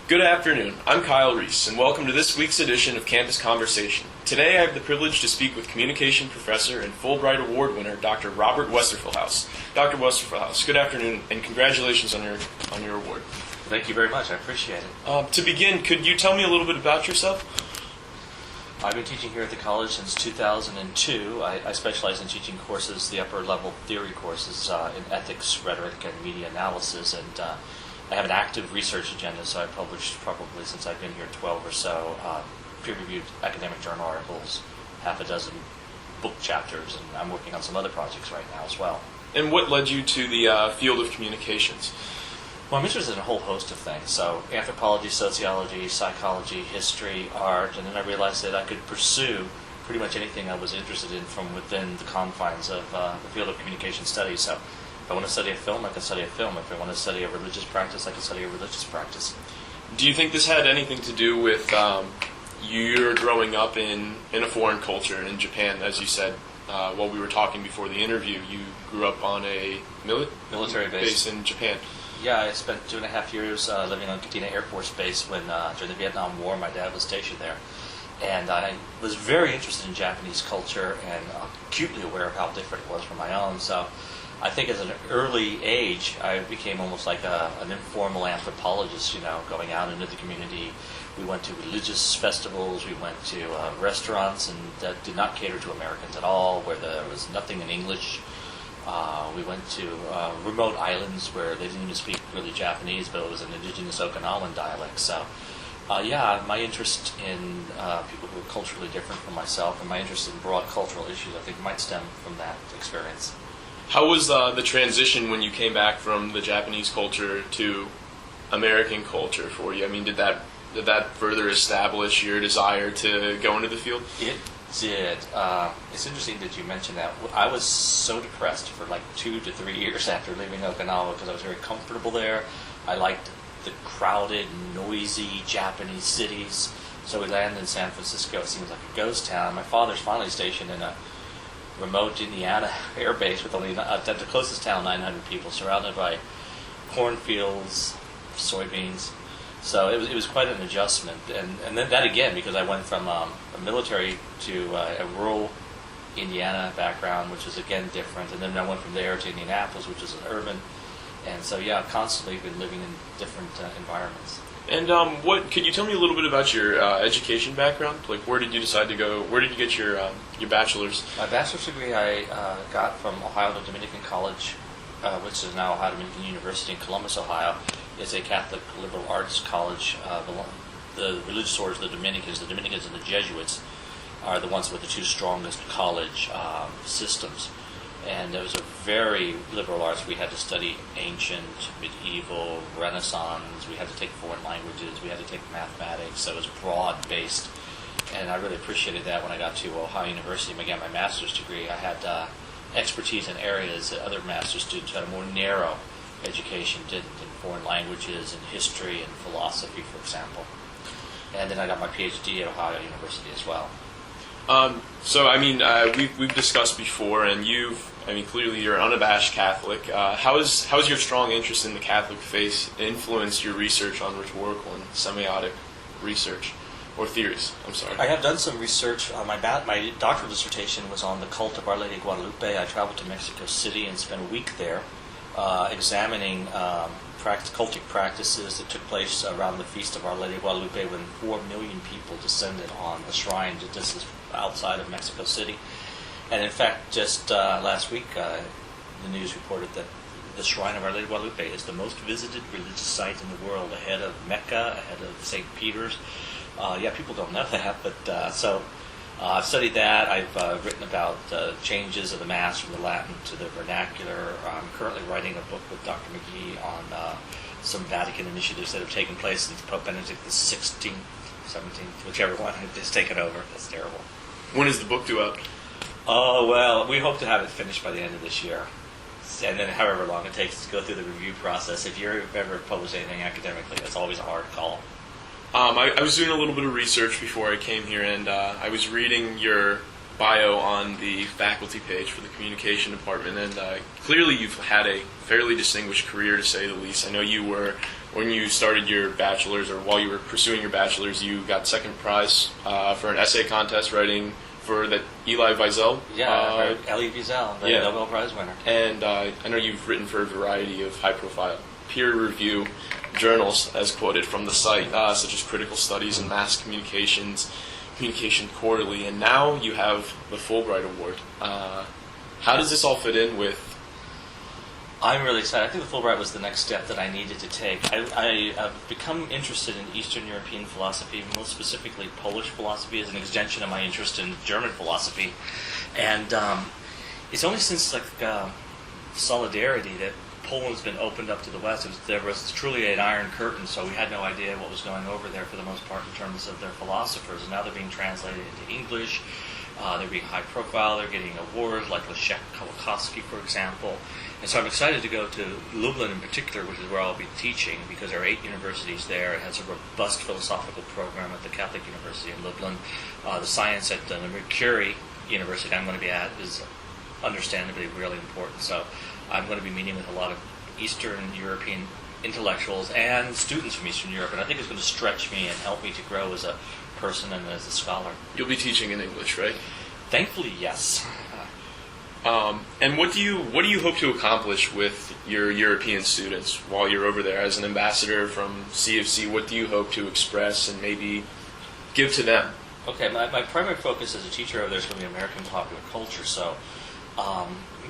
Good afternoon. I'm Kyle Reese, and welcome to this week's edition of Campus Conversation. Today I have the privilege to speak with communication professor and Fulbright Award winner, Dr. Robert Westerfelhaus. Dr. Westerfelhaus, good afternoon, and congratulations on your award. Thank you very much. I appreciate it. To begin, could you tell me a little bit about yourself? I've been teaching here at the college since 2002. I specialize in teaching courses, the upper level theory courses in ethics, rhetoric, and media analysis, and I have an active research agenda, so I've published probably since I've been here 12 or so peer-reviewed academic journal articles, half a dozen book chapters, and I'm working on some other projects right now as well. And what led you to the field of communications? Well, I'm interested in a whole host of things, so anthropology, sociology, psychology, history, art, and then I realized that I could pursue pretty much anything I was interested in from within the confines of the field of communication studies. So if I want to study a film, I can study a film. If I want to study a religious practice, I can study a religious practice. Do you think this had anything to do with your growing up in a foreign culture in Japan? As you said while we were talking before the interview, you grew up on a military base in Japan. Yeah, I spent 2.5 years living on Katina Air Force Base when during the Vietnam War my dad was stationed there. And I was very interested in Japanese culture and acutely aware of how different it was from my own. So I think at an early age, I became almost like an informal anthropologist, going out into the community. We went to religious festivals, we went to restaurants, and that did not cater to Americans at all, where there was nothing in English. We went to remote islands where they didn't even speak really Japanese, but it was an indigenous Okinawan dialect. So, my interest in people who are culturally different from myself and my interest in broad cultural issues, I think, might stem from that experience. How was the transition when you came back from the Japanese culture to American culture for you? I mean, did that further establish your desire to go into the field? It did. It's interesting that you mentioned that. I was so depressed for like 2 to 3 years after leaving Okinawa because I was very comfortable there. I liked the crowded, noisy Japanese cities. So we landed in San Francisco. It seems like a ghost town. My father's finally stationed in a remote Indiana air base with only at the closest town 900 people, surrounded by cornfields, soybeans. So it was quite an adjustment, and then that again because I went from a military to a rural Indiana background, which is again different, and then I went from there to Indianapolis, which is an urban, and so constantly been living in different environments. And what could you tell me a little bit about your education background? Like, where did you decide to go? Where did you get your bachelor's? My bachelor's degree I got from Ohio Dominican College, which is now Ohio Dominican University in Columbus, Ohio. It's a Catholic liberal arts college. The religious orders, the Dominicans and the Jesuits are the ones with the two strongest college systems. And it was a very liberal arts. We had to study ancient, medieval, Renaissance. We had to take foreign languages. We had to take mathematics. So it was broad-based. And I really appreciated that when I got to Ohio University and began my master's degree. I had expertise in areas that other master's students who had a more narrow education didn't, in foreign languages and history and philosophy, for example. And then I got my PhD at Ohio University as well. We've discussed before, and clearly you're an unabashed Catholic. How has your strong interest in the Catholic faith influenced your research on rhetorical and semiotic research, or theories? I'm sorry. I have done some research. My doctoral dissertation was on the cult of Our Lady of Guadalupe. I traveled to Mexico City and spent a week there examining cultic practices that took place around the feast of Our Lady of Guadalupe when 4 million people descended on the shrine just outside of Mexico City. And in fact, just last week, the news reported that the shrine of Our Lady of Guadalupe is the most visited religious site in the world, ahead of Mecca, ahead of St. Peter's. People don't know that, but so I've studied that. I've written about changes of the Mass from the Latin to the vernacular. I'm currently writing a book with Dr. McGee on some Vatican initiatives that have taken place since Pope Benedict the 16th, 17th, whichever one has taken over. That's terrible. When is the book due out? Oh, well, we hope to have it finished by the end of this year. And then however long it takes to go through the review process. If you've ever published anything academically, that's always a hard call. I was doing a little bit of research before I came here, and I was reading your bio on the faculty page for the communication department, and clearly you've had a fairly distinguished career, to say the least. I know you were when you started your bachelor's, or while you were pursuing your bachelor's, you got second prize for an essay contest writing for the Elie Wiesel. Elie Wiesel, the Nobel Prize winner. And I know you've written for a variety of high-profile peer review journals, as quoted from the site, such as Critical Studies and Mass Communications, Communication Quarterly, and now you have the Fulbright Award. How does this all fit in with? I'm really excited. I think the Fulbright was the next step that I needed to take. I've become interested in Eastern European philosophy, most specifically Polish philosophy, as an extension of my interest in German philosophy. And it's only since Solidarity that Poland's been opened up to the West. There was truly an iron curtain, so we had no idea what was going over there for the most part in terms of their philosophers. And now they're being translated into English. They're being high profile. They're getting awards like Leszek Kolakowski, for example. And so I'm excited to go to Lublin in particular, which is where I'll be teaching, because there are 8 universities there. It has a robust philosophical program at the Catholic University in Lublin. The science at the Mercury University I'm going to be at is understandably really important. So I'm going to be meeting with a lot of Eastern European intellectuals and students from Eastern Europe, and I think it's going to stretch me and help me to grow as a person and as a scholar. You'll be teaching in English, right? Thankfully, yes. And what do you hope to accomplish with your European students while you're over there as an ambassador from CFC? What do you hope to express and maybe give to them? Okay, my primary focus as a teacher over there is going to be American popular culture. So,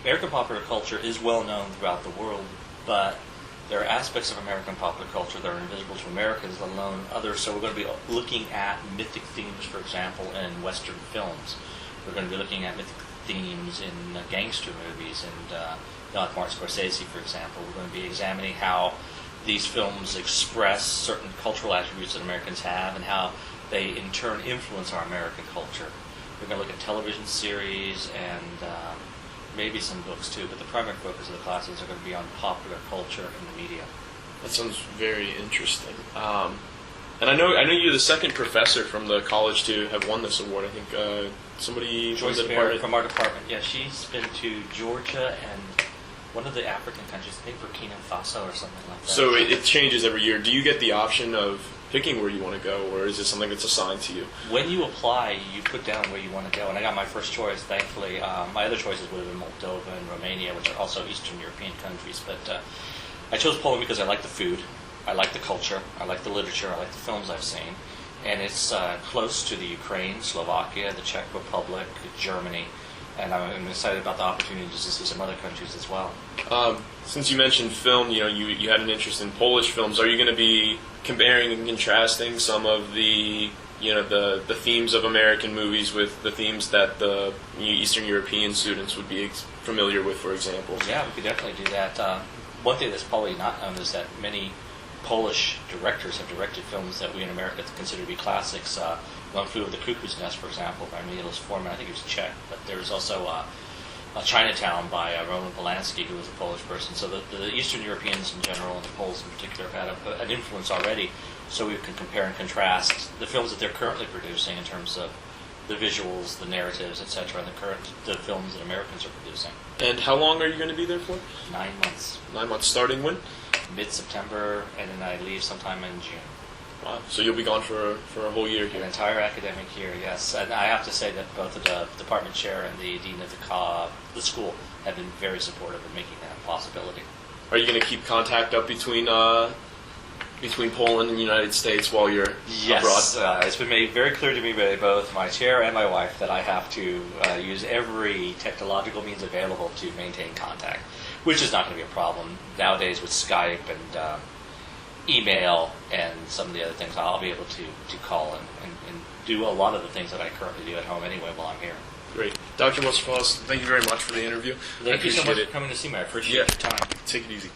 American popular culture is well known throughout the world, but there are aspects of American popular culture that are invisible to Americans, let alone others. So we're going to be looking at mythic themes, for example, in Western films. We're going to be looking at mythic themes in gangster movies, and like Martin Scorsese, for example. We're going to be examining how these films express certain cultural attributes that Americans have and how they, in turn, influence our American culture. We're going to look at television series and maybe some books too, but the primary focus of the classes are going to be on popular culture and the media. That sounds very interesting. And I know you're the second professor from the college to have won this award. I think somebody Joyce from the Barrett department. from our department. Yeah, she's been to Georgia and one of the African countries, I think Burkina Faso or something like that. So it changes every year. Do you get the option of picking where you want to go, or is it something that's assigned to you? When you apply, you put down where you want to go, and I got my first choice, thankfully. My other choices would have been Moldova and Romania, which are also Eastern European countries, but I chose Poland because I like the food, I like the culture, I like the literature, I like the films I've seen, and it's close to the Ukraine, Slovakia, the Czech Republic, Germany, and I'm excited about the opportunity to see some other countries as well. Since you mentioned film, you had an interest in Polish films. Are you going to be comparing and contrasting some of the the themes of American movies with the themes that the Eastern European students would be familiar with, for example? Yeah, we could definitely do that. One thing that's probably not known is that many Polish directors have directed films that we in America consider to be classics. One Flew Over the Cuckoo's Nest, for example, by Milos Forman. I think he was Czech, but there's also Chinatown by Roman Polanski, who was a Polish person. So the Eastern Europeans in general, and the Poles in particular, have had an influence already. So we can compare and contrast the films that they're currently producing in terms of the visuals, the narratives, etc., and the films that Americans are producing. And how long are you going to be there for? 9 months. 9 months, starting when? Mid-September, and then I leave sometime in June. Wow. So you'll be gone for a whole year here. An entire academic year, yes. And I have to say that both the department chair and the dean of the school have been very supportive of making that a possibility. Are you going to keep contact up between Poland and the United States while you're yes, abroad? It's been made very clear to me by both my chair and my wife that I have to use every technological means available to maintain contact, which is not going to be a problem. Nowadays with Skype and email and some of the other things, I'll be able to call and do a lot of the things that I currently do at home anyway while I'm here. Great. Dr. Westerfelhaus, thank you very much for the interview. Thank you so much it. for coming to see me. I appreciate Yeah. your time. Take it easy.